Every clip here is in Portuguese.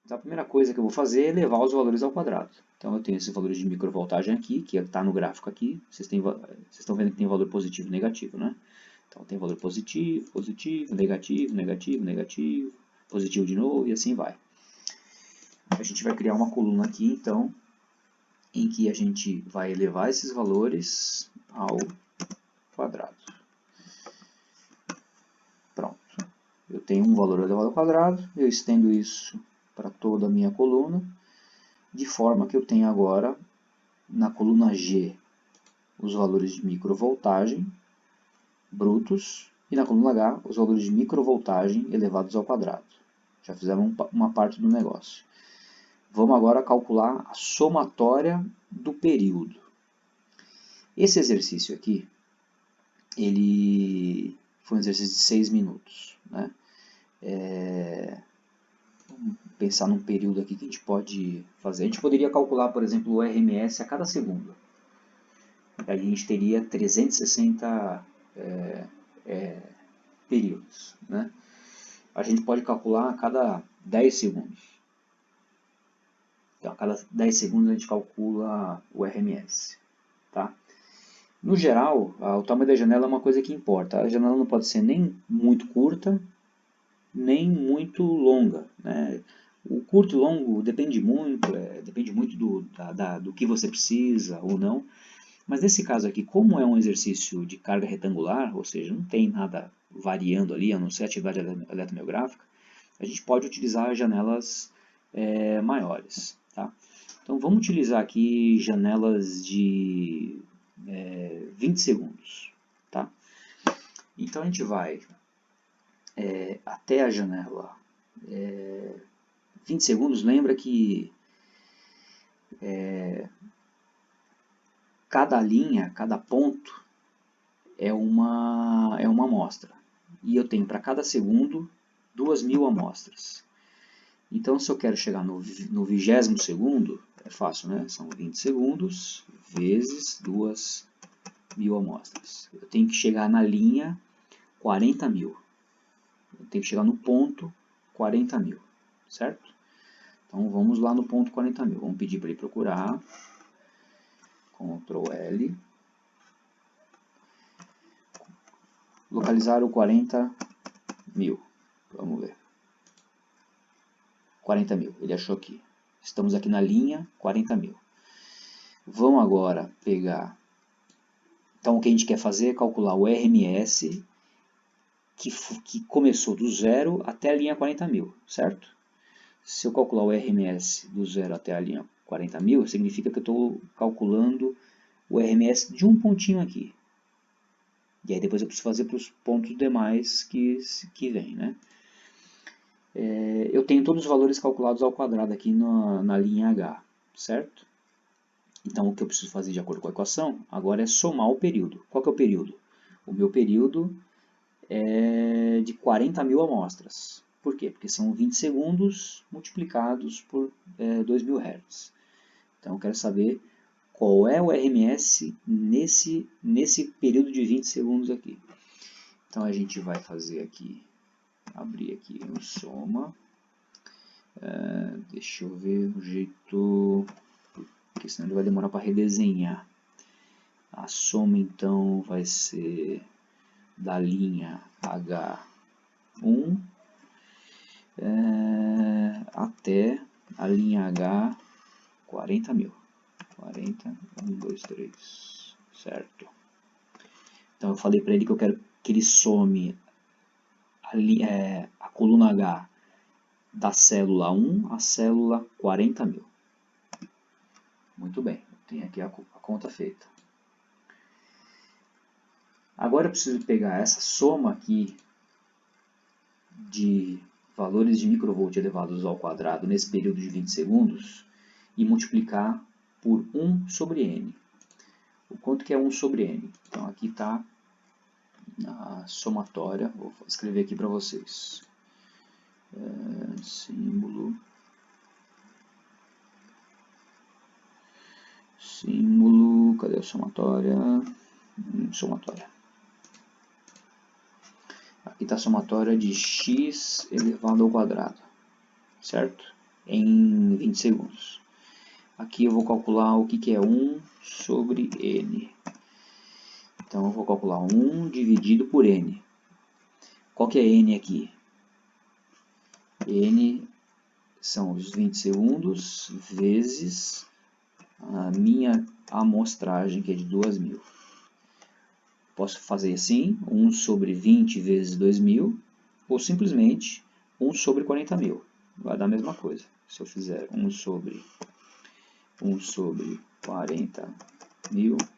Então a primeira coisa que eu vou fazer é levar os valores ao quadrado. Então eu tenho esses valores de microvoltagem aqui, que está no gráfico aqui. Vocês estão vendo que tem valor positivo e negativo, né? Então tem valor positivo, positivo, negativo, negativo, negativo, positivo de novo e assim vai. A gente vai criar uma coluna aqui, então, em que a gente vai elevar esses valores ao quadrado. Pronto. Eu tenho um valor elevado ao quadrado, eu estendo isso para toda a minha coluna, de forma que eu tenho agora, na coluna G, os valores de microvoltagem brutos, e na coluna H, os valores de microvoltagem elevados ao quadrado. Já fizemos uma parte do negócio. Vamos agora calcular a somatória do período. Esse exercício aqui, ele foi um exercício de 6 minutos. Né? Vamos pensar num período aqui que a gente pode fazer. A gente poderia calcular, por exemplo, o RMS a cada segundo. Aí a gente teria 360 períodos. Né? A gente pode calcular a cada 10 segundos. Então, a cada 10 segundos a gente calcula o RMS. Tá? No geral, o tamanho da janela é uma coisa que importa. A janela não pode ser nem muito curta, nem muito longa. Né? O curto e longo depende muito do que você precisa ou não. Mas nesse caso aqui, como é um exercício de carga retangular, ou seja, não tem nada variando ali, a não ser a atividade eletromiográfica, a gente pode utilizar janelas maiores. Tá? Então vamos utilizar aqui janelas de 20 segundos. Tá? Então a gente vai até a janela 20 segundos. Lembra que cada linha, cada ponto é uma amostra. E eu tenho para cada segundo 2.000 amostras. Então, se eu quero chegar no 20º segundo, é fácil, né? São 20 segundos vezes 2.000 amostras. Eu tenho que chegar na linha 40.000. Eu tenho que chegar no ponto 40.000, certo? Então, vamos lá no ponto 40.000. Vamos pedir para ele procurar. Ctrl L. Localizar o 40.000. Vamos ver. 40.000, ele achou aqui. Estamos aqui na linha 40.000. Vamos agora pegar... Então, o que a gente quer fazer é calcular o RMS que começou do zero até a linha 40.000, certo? Se eu calcular o RMS do zero até a linha 40.000, significa que eu estou calculando o RMS de um pontinho aqui. E aí depois eu preciso fazer para os pontos demais que vem, né? Eu tenho todos os valores calculados ao quadrado aqui na linha H, certo? Então o que eu preciso fazer de acordo com a equação agora é somar o período. Qual que é o período? O meu período é de 40.000 amostras. Por quê? Porque são 20 segundos multiplicados por 2.000 Hz. Então eu quero saber qual é o RMS nesse período de 20 segundos aqui. Então a gente vai fazer aqui, abrir aqui o soma. Deixa eu ver o jeito, porque senão ele vai demorar para redesenhar. A soma então vai ser da linha H1 até a linha H 40.000. 40, 1, 2, 3, certo? Então eu falei para ele que eu quero que ele some a coluna H da célula 1 à célula 40.000. Muito bem, tem aqui a conta feita. Agora eu preciso pegar essa soma aqui de valores de microvolt elevados ao quadrado nesse período de 20 segundos e multiplicar por 1 sobre n. O quanto que é 1 sobre n? Então aqui está a somatória, vou escrever aqui para vocês. Símbolo, cadê a somatória? Somatória. Aqui está a somatória de x elevado ao quadrado, certo? em 20 segundos. Aqui eu vou calcular o que é 1 sobre n. Então eu vou calcular 1 dividido por n. Qual que é n aqui? N são os 20 segundos vezes a minha amostragem, que é de 2.000. Posso fazer assim, 1 sobre 20 vezes 2.000, ou simplesmente 1 sobre 40.000. Vai dar a mesma coisa. Se eu fizer 1 sobre 40.000,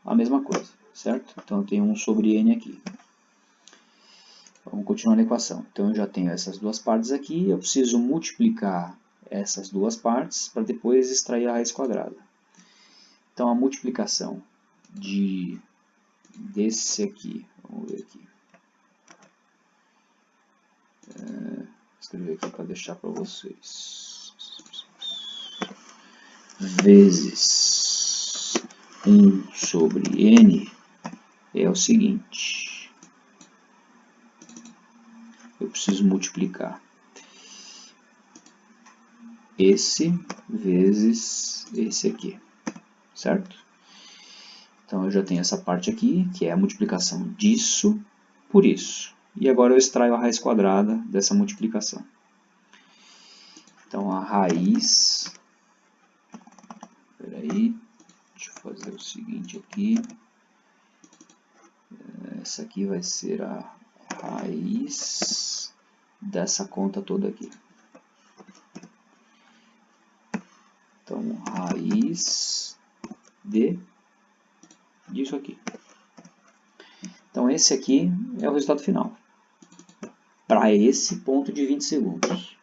a mesma coisa, certo? Então eu tenho 1 sobre n aqui. Vamos continuar na equação. Então eu já tenho essas duas partes aqui, eu preciso multiplicar essas duas partes para depois extrair a raiz quadrada. Então a multiplicação desse aqui, vamos ver aqui. Vou escrever aqui para deixar para vocês. Vezes 1 sobre n é o seguinte. Eu preciso multiplicar esse vezes esse aqui, certo? Então eu já tenho essa parte aqui, que é a multiplicação disso por isso. E agora eu extraio a raiz quadrada dessa multiplicação. Então a raiz... Peraí, deixa eu fazer o seguinte aqui. Essa aqui vai ser a raiz dessa conta toda aqui. Então, raiz disso aqui. Então, esse aqui é o resultado final. Para esse ponto de 20 segundos.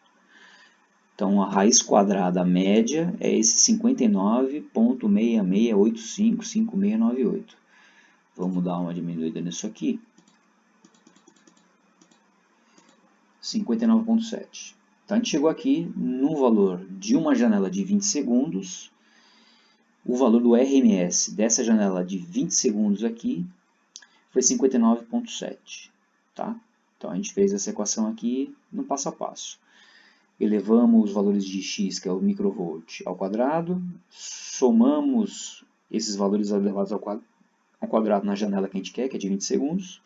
Então, a raiz quadrada média é esse 59,66855698. Vamos dar uma diminuída nisso aqui. 59,7. Então, a gente chegou aqui no valor de uma janela de 20 segundos. O valor do RMS dessa janela de 20 segundos aqui foi 59,7. Tá? Então, a gente fez essa equação aqui no passo a passo. Elevamos os valores de x, que é o microvolt, ao quadrado. Somamos esses valores elevados ao quadrado na janela que a gente quer, que é de 20 segundos.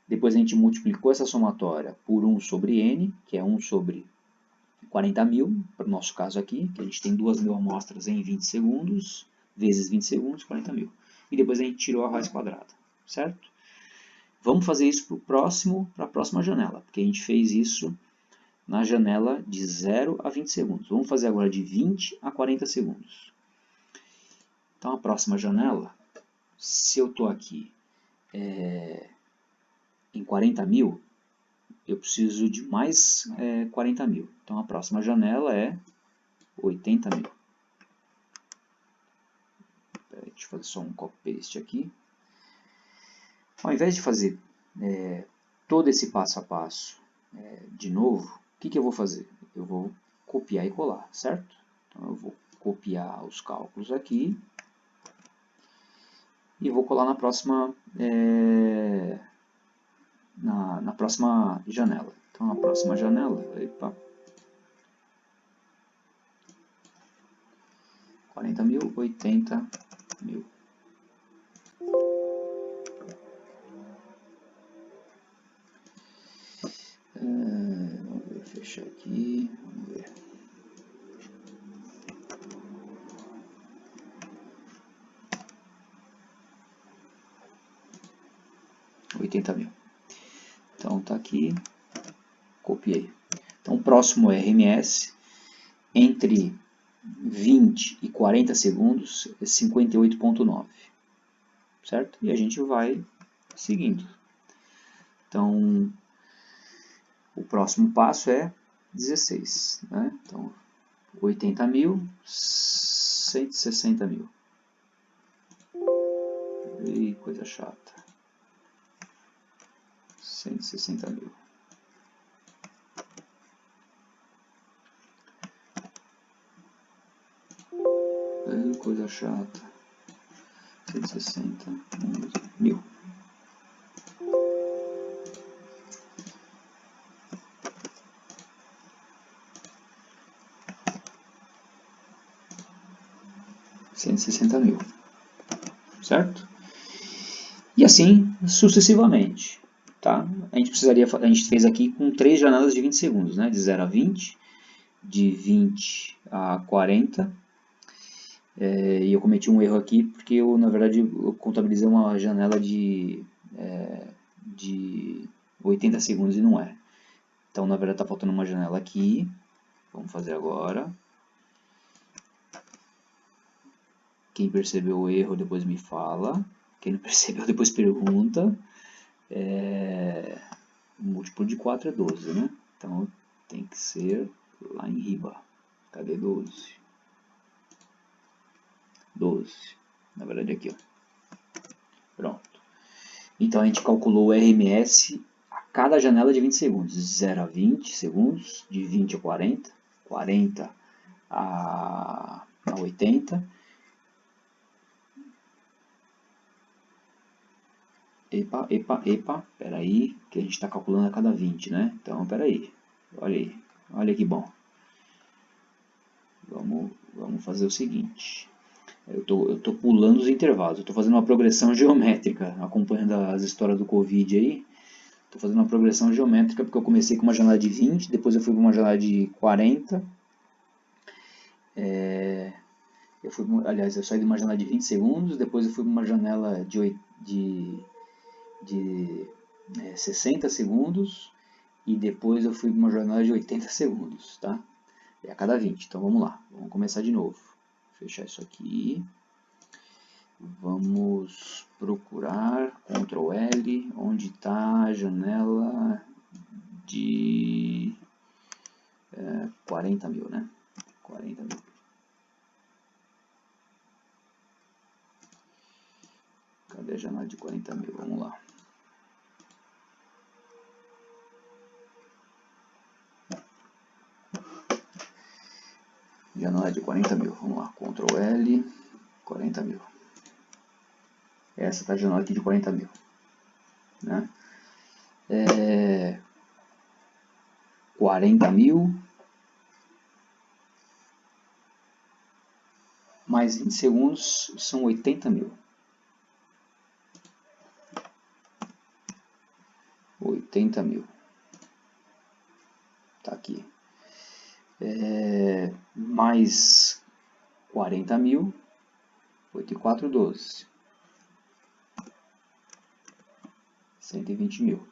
Depois a gente multiplicou essa somatória por 1 sobre n, que é 1 sobre 40.000, para o nosso caso aqui, que a gente tem 2.000 amostras em 20 segundos, vezes 20 segundos, 40.000. E depois a gente tirou a raiz quadrada, certo? Vamos fazer isso para a próxima janela, porque a gente fez isso na janela de 0 a 20 segundos. Vamos fazer agora de 20 a 40 segundos. Então, a próxima janela, se eu estou aqui em 40.000, eu preciso de mais 40.000. Então, a próxima janela é 80.000. Deixa eu fazer só um copy-paste aqui. Ao invés de fazer todo esse passo a passo de novo, o que eu vou fazer? Eu vou copiar e colar, certo? Então, eu vou copiar os cálculos aqui e vou colar na próxima, na próxima janela. Então, na próxima janela, 40.000, 80.000. Vamos ver, fechar aqui, vamos ver. Então tá aqui, copiei. Então o próximo RMS entre 20 e 40 segundos é 58,9, certo? E a gente vai seguindo. Então o próximo passo é 16, né? Então 80.000, 160.000. E coisa chata. 160.000. Coisa chata. 160.000. 160 mil, certo? E assim sucessivamente, tá? A gente fez aqui com 3 janelas de 20 segundos, né? De 0 a 20, de 20 a 40. E eu cometi um erro aqui porque eu, na verdade, eu contabilizei uma janela de 80 segundos e não é. Então, na verdade, está faltando uma janela aqui. Vamos fazer agora. Quem percebeu o erro depois me fala. Quem não percebeu depois pergunta. O múltiplo de 4 é 12, né? Então tem que ser lá em riba. Cadê 12? 12. Na verdade aqui, ó. Pronto. Então a gente calculou o RMS a cada janela de 20 segundos. De 0 a 20 segundos, de 20 a 40, 40 a 80. Epa, peraí, que a gente está calculando a cada 20, né? Então, peraí, olha aí, olha que bom. Vamos fazer o seguinte, eu tô pulando os intervalos, eu tô fazendo uma progressão geométrica, acompanhando as histórias do Covid aí. Tô fazendo uma progressão geométrica porque eu comecei com uma janela de 20, depois eu fui para uma janela de 40. Aliás, eu saí de uma janela de 20 segundos, depois eu fui para uma janela de 60 segundos e depois eu fui para uma janela de 80 segundos, tá? É a cada 20, então vamos lá, vamos começar de novo. Fechar isso aqui. Vamos procurar, Ctrl L, onde está a janela de 40 mil, né? 40 mil. Cadê a janela de 40 mil? Vamos lá. Janela de 40 mil. Vamos lá. Ctrl L. 40 mil. Essa tá a janela aqui de 40 mil. Né? 40 mil. Mais 20 segundos são 80 mil. 80 mil. Tá aqui. Mais 40 mil. 8 e 4, 12. 120 mil.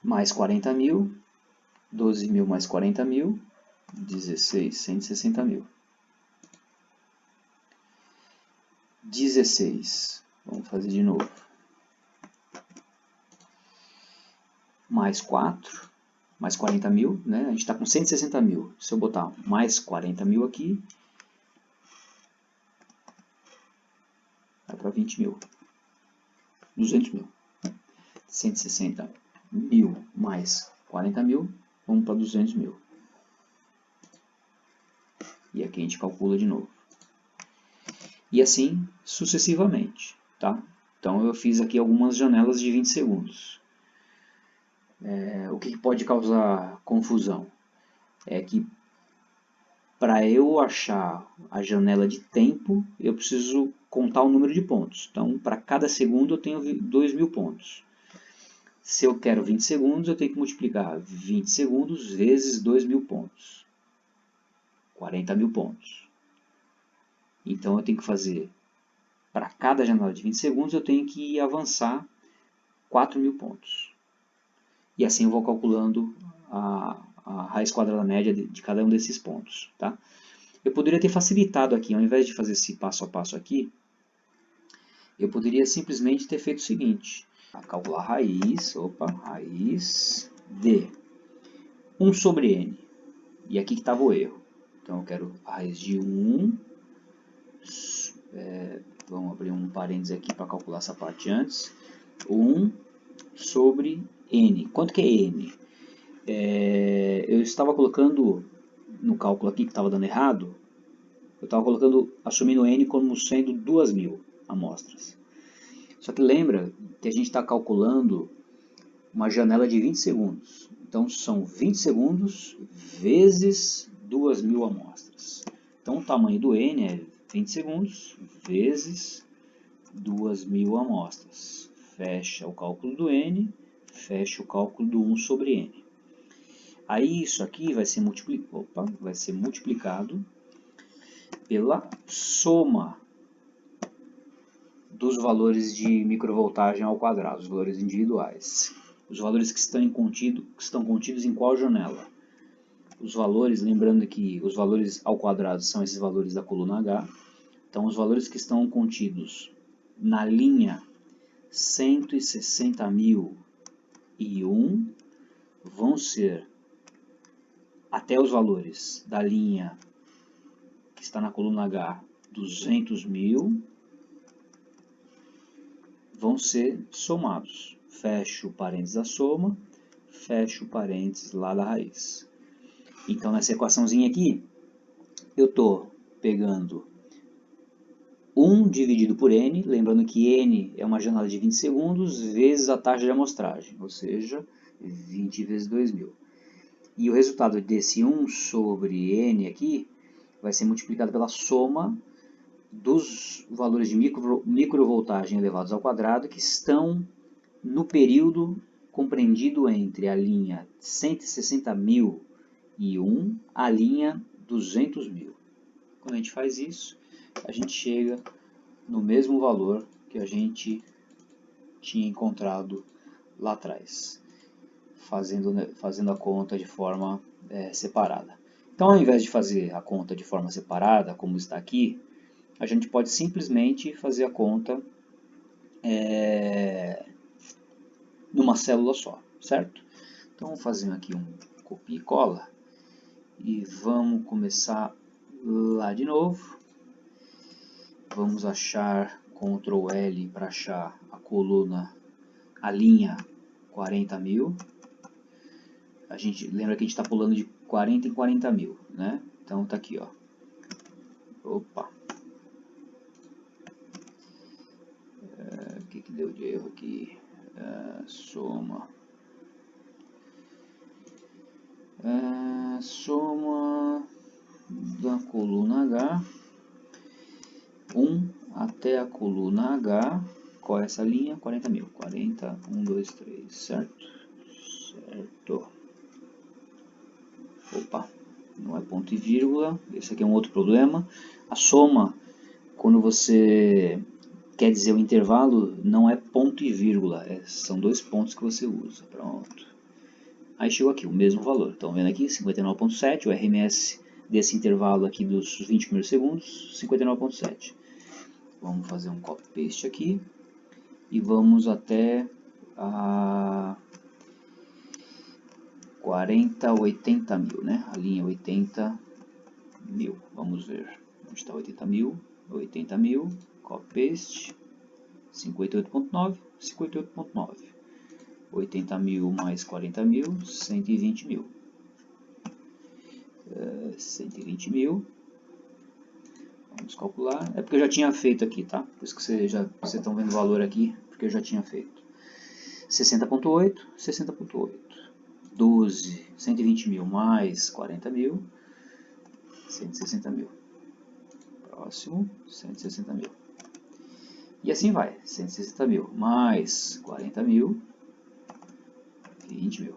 Mais 40 mil. 12 mil mais 40 mil. 16, 160 mil. 16. Vamos fazer de novo. Mais 4. Mais 40 mil, né? A gente está com 160 mil. Se eu botar mais 40 mil aqui, vai para 20 mil. 200 mil. 160 mil mais 40 mil, vamos para 200 mil. E aqui a gente calcula de novo. E assim sucessivamente, tá? Então eu fiz aqui algumas janelas de 20 segundos. O que pode causar confusão? É que para eu achar a janela de tempo, eu preciso contar o número de pontos. Então, para cada segundo eu tenho 2.000 pontos. Se eu quero 20 segundos, eu tenho que multiplicar 20 segundos vezes 2.000 pontos. 40 mil pontos. Então, eu tenho que fazer, para cada janela de 20 segundos, eu tenho que avançar 4.000 pontos. E assim eu vou calculando a raiz quadrada média de cada um desses pontos. Tá? Eu poderia ter facilitado aqui, ao invés de fazer esse passo a passo aqui, eu poderia simplesmente ter feito o seguinte. Calcular raiz de 1 sobre n. E aqui que estava o erro. Então eu quero a raiz de 1. Vamos abrir um parênteses aqui para calcular essa parte antes. 1 sobre n. Quanto que é n? Eu estava colocando no cálculo aqui que estava dando errado, eu estava assumindo n como sendo 2.000 amostras. Só que lembra que a gente está calculando uma janela de 20 segundos. Então são 20 segundos vezes 2.000 amostras. Então o tamanho do N é 20 segundos vezes 2.000 amostras. Fecha o cálculo do N, fecha o cálculo do 1 sobre N. Aí isso aqui vai ser multiplicado pela soma dos valores de microvoltagem ao quadrado, os valores individuais. Os valores que estão contidos em qual janela? Os valores, lembrando que os valores ao quadrado são esses valores da coluna H. Então, os valores que estão contidos na linha 160.001 vão ser até os valores da linha que está na coluna H 200.000 vão ser somados. Fecho o parênteses da soma, fecho o parênteses lá da raiz. Então, nessa equaçãozinha aqui, eu estou pegando 1 dividido por N, lembrando que N é uma janela de 20 segundos, vezes a taxa de amostragem, ou seja, 20 vezes 2.000. E o resultado desse 1 sobre N aqui vai ser multiplicado pela soma dos valores de microvoltagem elevados ao quadrado que estão no período compreendido entre a linha 160.001 e a linha 200.000. Quando a gente faz isso, a gente chega no mesmo valor que a gente tinha encontrado lá atrás, fazendo a conta de forma separada. Então, ao invés de fazer a conta de forma separada, como está aqui, a gente pode simplesmente fazer a conta numa célula só, certo? Então, vamos fazer aqui um copia e cola e vamos começar lá de novo. Vamos achar Ctrl L para achar a coluna, a linha 40.000. A gente lembra que a gente está pulando de 40 em 40.000, né? Então tá aqui, ó. Opa. O que deu de erro aqui? Soma. Soma da coluna H. 1 até a coluna H. Qual é essa linha? 40.000. 40, 1, 2, 3, certo? Certo. Opa, não é ponto e vírgula. Esse aqui é um outro problema. A soma, quando você quer dizer o intervalo, não é ponto e vírgula. São dois pontos que você usa. Pronto. Aí chegou aqui o mesmo valor. Estão vendo aqui? 59.7. O RMS desse intervalo aqui dos 20 primeiros segundos, 59.7. Vamos fazer um copy-paste aqui. E vamos até a 80.000, né? A linha 80.000. Vamos ver. Onde está 80.000? 80.000. Copy-paste. 58.9. 58.9. 80.000 mais 40.000. 120.000. 120.000. Vamos calcular. É porque eu já tinha feito aqui, tá? Por isso que vocês estão vendo o valor aqui, porque eu já tinha feito. 60.8, 60.8. 12, 120.000 mais 40.000, 160.000. Próximo, 160.000. E assim vai, 160.000 mais 40.000, 20.000.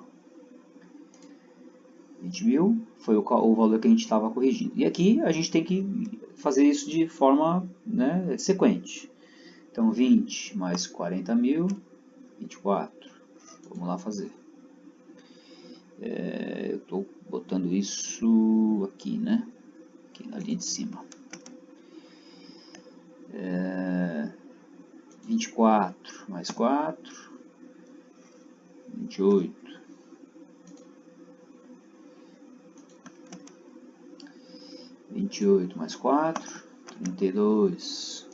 20.000 foi o valor que a gente estava corrigindo. E aqui a gente tem que fazer isso de forma, né, sequente. Então 20 mais 40.000, 24. Vamos lá fazer. Eu estou botando isso aqui, né? Aqui na linha de cima. 24 mais 4, 28. 28 mais 4, 32.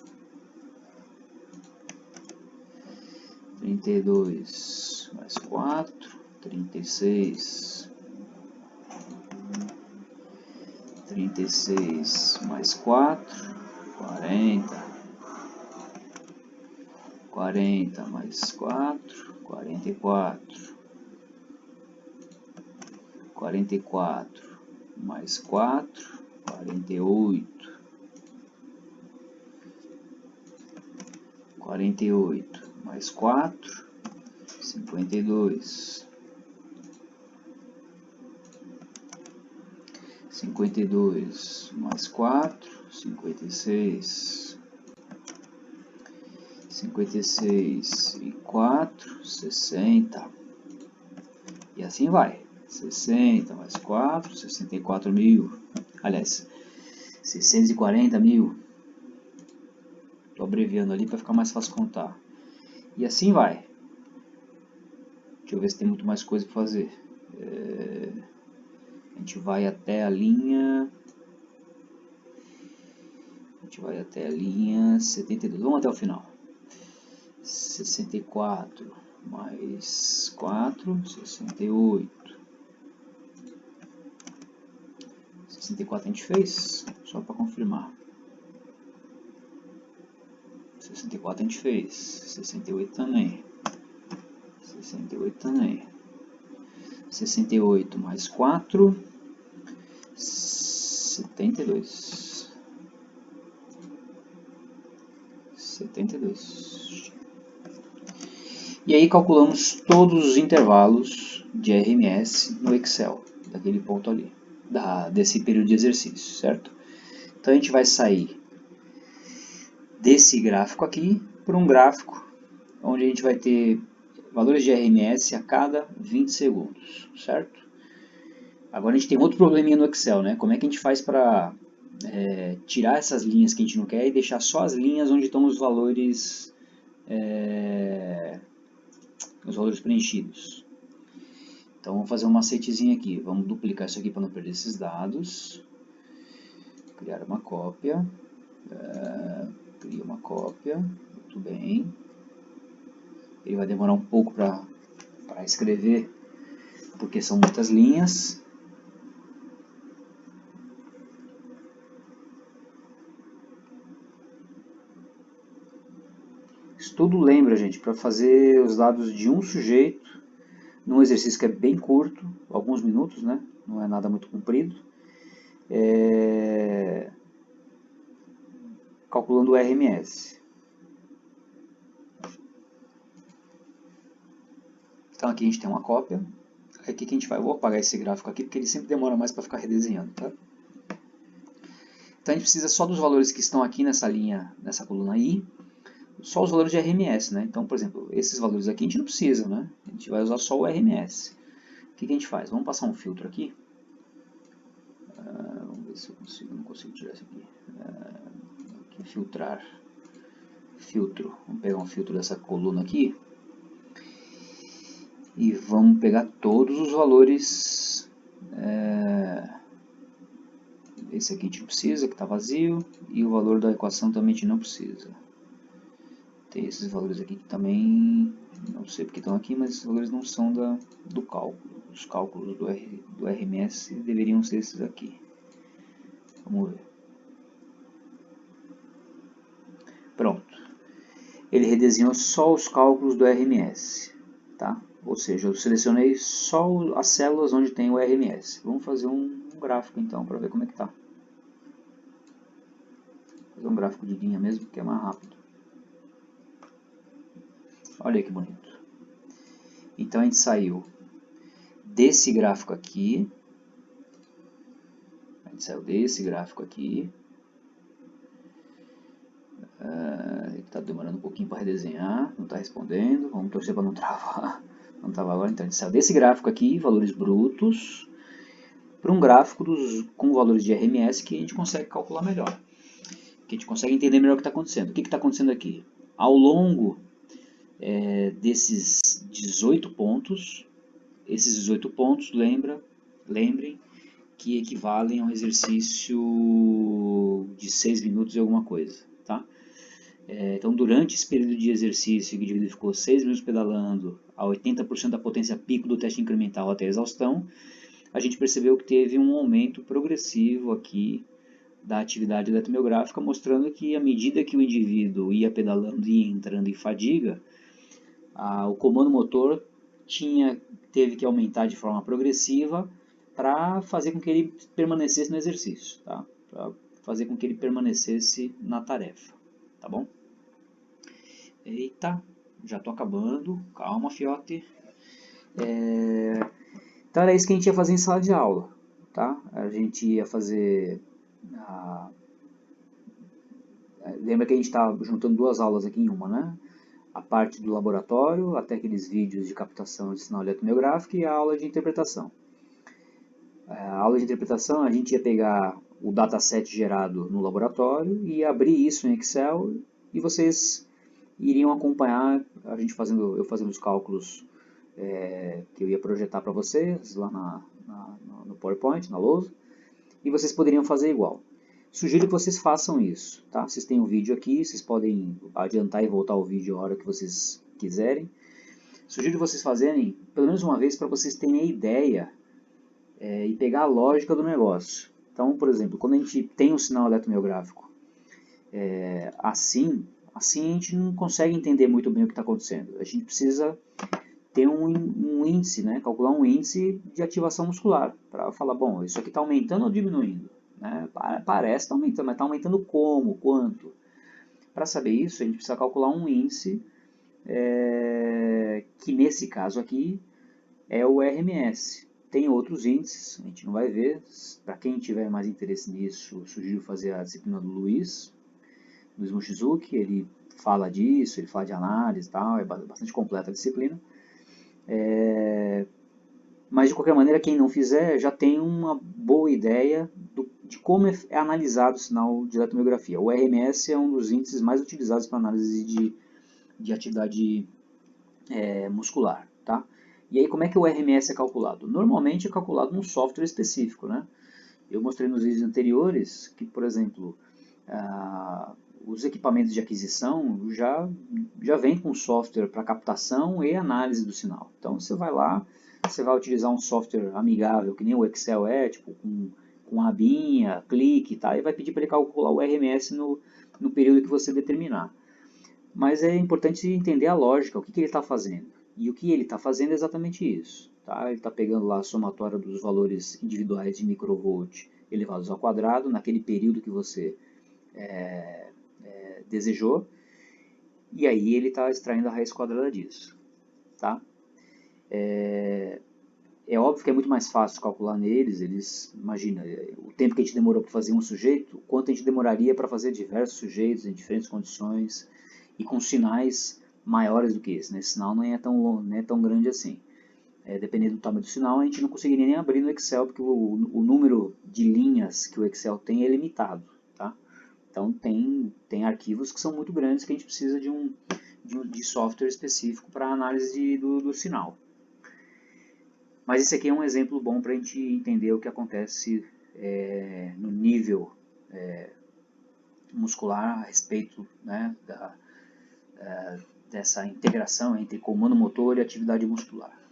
32 mais 4, 36. 36 mais 4, 40. 40 mais 4, 44. 44 mais 4, 48. 48 mais 4, 52. 52 mais 4, 56. 56 e 4, 60. E assim vai. 60 mais 4, 64 mil. Aliás, 640 mil. Estou abreviando ali para ficar mais fácil contar. E assim vai. Deixa eu ver se tem muito mais coisa para fazer. A gente vai até a linha... A gente vai até a linha 72. Vamos até o final. 64 mais 4, 68. 64 a gente fez, só para confirmar. 64 a gente fez, 68 também. 68 também. 68 mais 4, 72. 72. E aí calculamos todos os intervalos de RMS no Excel, daquele ponto ali, desse período de exercício, certo? Então a gente vai sair desse gráfico aqui para um gráfico onde a gente vai ter valores de RMS a cada 20 segundos, certo? Agora a gente tem outro probleminha no Excel, né? Como é que a gente faz para tirar essas linhas que a gente não quer e deixar só as linhas onde estão os valores preenchidos? Então vamos fazer um macetezinho aqui. Vamos duplicar isso aqui para não perder esses dados. Criar uma cópia. Cria uma cópia. Muito bem. Ele vai demorar um pouco para escrever, porque são muitas linhas. Isso tudo lembra, gente, para fazer os dados de um sujeito, num exercício que é bem curto, alguns minutos, né? Não é nada muito comprido. Calculando o RMS. Então aqui a gente tem uma cópia. Aí o que a gente vai? Eu vou apagar esse gráfico aqui, porque ele sempre demora mais para ficar redesenhando, tá? Então a gente precisa só dos valores que estão aqui nessa linha, nessa coluna I, só os valores de RMS, né? Então, por exemplo, esses valores aqui a gente não precisa, né? A gente vai usar só o RMS. O que a gente faz? Vamos passar um filtro aqui. Vamos ver se eu consigo, não consigo tirar isso aqui. Aqui, filtrar. Filtro. Vamos pegar um filtro dessa coluna aqui. E vamos pegar todos os valores. Esse aqui a gente não precisa, que está vazio. E o valor da equação também a gente não precisa. Tem esses valores aqui que também, não sei porque estão aqui, mas esses valores não são do cálculo. Os cálculos do RMS deveriam ser esses aqui. Vamos ver. Pronto. Ele redesenhou só os cálculos do RMS. Tá? Ou seja, eu selecionei só as células onde tem o RMS. Vamos fazer um gráfico então, para ver como é que está. Fazer um gráfico de linha mesmo, que é mais rápido. Olha aí que bonito. Então a gente saiu desse gráfico aqui. A gente saiu desse gráfico aqui. Ele está demorando um pouquinho para redesenhar, não está respondendo. Vamos torcer para não travar. Não estava agora, então a gente saiu desse gráfico aqui, valores brutos, para um gráfico com valores de RMS que a gente consegue calcular melhor. Que a gente consegue entender melhor o que está acontecendo. O que está acontecendo aqui? Ao longo desses 18 pontos, esses 18 pontos, lembrem que equivalem a um exercício de 6 minutos e alguma coisa. Tá? Então, durante esse período de exercício, que o indivíduo ficou 6 minutos pedalando a 80% da potência pico do teste incremental até a exaustão, a gente percebeu que teve um aumento progressivo aqui da atividade eletromiográfica, mostrando que à medida que o indivíduo ia pedalando e ia entrando em fadiga, o comando motor teve que aumentar de forma progressiva para fazer com que ele permanecesse no exercício, tá? Para fazer com que ele permanecesse na tarefa, tá bom? Eita, já tô acabando, calma, fiote. Então era isso que a gente ia fazer em sala de aula, tá? A gente ia fazer lembra que a gente está juntando duas aulas aqui em uma, né? A parte do laboratório, até aqueles vídeos de captação de sinal eletromiográfico e a aula de interpretação. A aula de interpretação a gente ia pegar o dataset gerado no laboratório e abrir isso em Excel e vocês iriam acompanhar eu fazendo os cálculos que eu ia projetar para vocês lá no PowerPoint, na lousa, e vocês poderiam fazer igual. Sugiro que vocês façam isso, tá? Vocês têm um vídeo aqui, vocês podem adiantar e voltar o vídeo a hora que vocês quiserem. Sugiro vocês fazerem pelo menos uma vez para vocês terem a ideia e pegar a lógica do negócio. Então, por exemplo, quando a gente tem um sinal eletromiográfico assim a gente não consegue entender muito bem o que está acontecendo. A gente precisa ter um índice, né? Calcular um índice de ativação muscular, para falar, bom, isso aqui está aumentando ou diminuindo? Né? Parece que está aumentando, mas está aumentando como? Quanto? Para saber isso, a gente precisa calcular um índice, que nesse caso aqui é o RMS. Tem outros índices, a gente não vai ver. Para quem tiver mais interesse nisso, sugiro fazer a disciplina do Luiz Mochizuki, ele fala disso, ele fala de análise e tal, é bastante completa a disciplina. Mas de qualquer maneira, quem não fizer já tem uma boa ideia de como é analisado o sinal de eletromiografia. O RMS é um dos índices mais utilizados para análise de atividade muscular. Tá? E aí, como é que o RMS é calculado? Normalmente é calculado num software específico. Né? Eu mostrei nos vídeos anteriores que, por exemplo, os equipamentos de aquisição já vêm com software para captação e análise do sinal. Então você vai lá, você vai utilizar um software amigável, que nem o Excel tipo com abinha, clique, tá? E vai pedir para ele calcular o RMS no período que você determinar. Mas é importante entender a lógica, o que ele está fazendo. E o que ele está fazendo é exatamente isso. Tá? Ele está pegando lá a somatória dos valores individuais de microvolt elevados ao quadrado, naquele período que você desejou, e aí ele está extraindo a raiz quadrada disso. Tá? É óbvio que é muito mais fácil calcular neles, imagina, o tempo que a gente demorou para fazer um sujeito, quanto a gente demoraria para fazer diversos sujeitos em diferentes condições e com sinais maiores do que esse. Né? Esse sinal não é tão grande assim. Dependendo do tamanho do sinal, a gente não conseguiria nem abrir no Excel, porque o número de linhas que o Excel tem é limitado. Tá? Então tem arquivos que são muito grandes que a gente precisa de software específico para análise do sinal. Mas esse aqui é um exemplo bom para a gente entender o que acontece no nível muscular a respeito, né, dessa integração entre comando motor e atividade muscular.